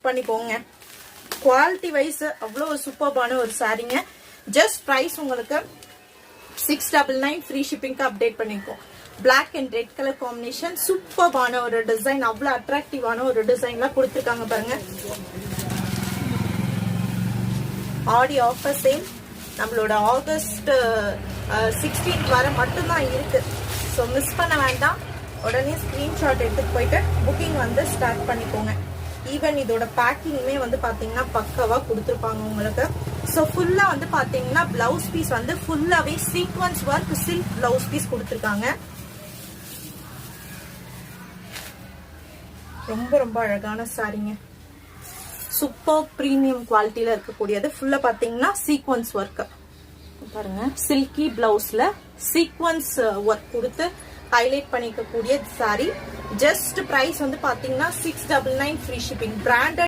பண்ணிக்கோங்க. Quality wise அவ்வளோ சூப்பர்பான ஒரு சாரீங்க. ஜஸ்ட் பிரைஸ் உங்களுக்கு 699 ஃப்ரீ ஷிப்பிங்க்கு அப்டேட் பண்ணிக்கோம். Black and red colour combination சூப்பர்பான ஒரு டிசைன், அவ்வளோ அட்ராக்டிவான ஒரு டிசைன்லாம் கொடுத்துருக்காங்க பாருங்க. ஆடி ஆஃபர் சேல் நம்மளோட ஆகஸ்ட் 16 வர மட்டும்தான் இருக்கு. ஸோ மிஸ் பண்ண வேண்டாம். உடனே ஸ்கிரீன்ஷாட் எடுத்துட்டு போயிட்டு புக்கிங் வந்து ஸ்டார்ட் பண்ணிக்கோங்க. ஈவன் இதோட பேக்கிங்குமே வந்து பாத்தீங்கன்னா பக்காவா கொடுத்துருப்பாங்க உங்களுக்கு. ஸோ ஃபுல்லா வந்து பாத்தீங்கன்னா பிளவுஸ் பீஸ் வந்து ஃபுல்லாவே sequence work silk blouse piece கொடுத்துருக்காங்க. ரொம்ப ரொம்ப அழகான சாரீங்க. சூப்பர் பிரீமியம் குவாலிட்டியில இருக்கக்கூடியது. ஃபுல்லா பாத்தீங்கன்னா சீக்வன்ஸ் ஒர்க் பாருங்க. சில்கி பிளவுஸ்ல சீக்வன்ஸ் ஒர்க் கொடுத்து ஹைலைட் பண்ணிக்கக்கூடிய சாரி. ஜஸ்ட் பிரைஸ் வந்து பாத்தீங்கன்னா 699 ஃப்ரீ ஷிப்பிங். பிராண்டட்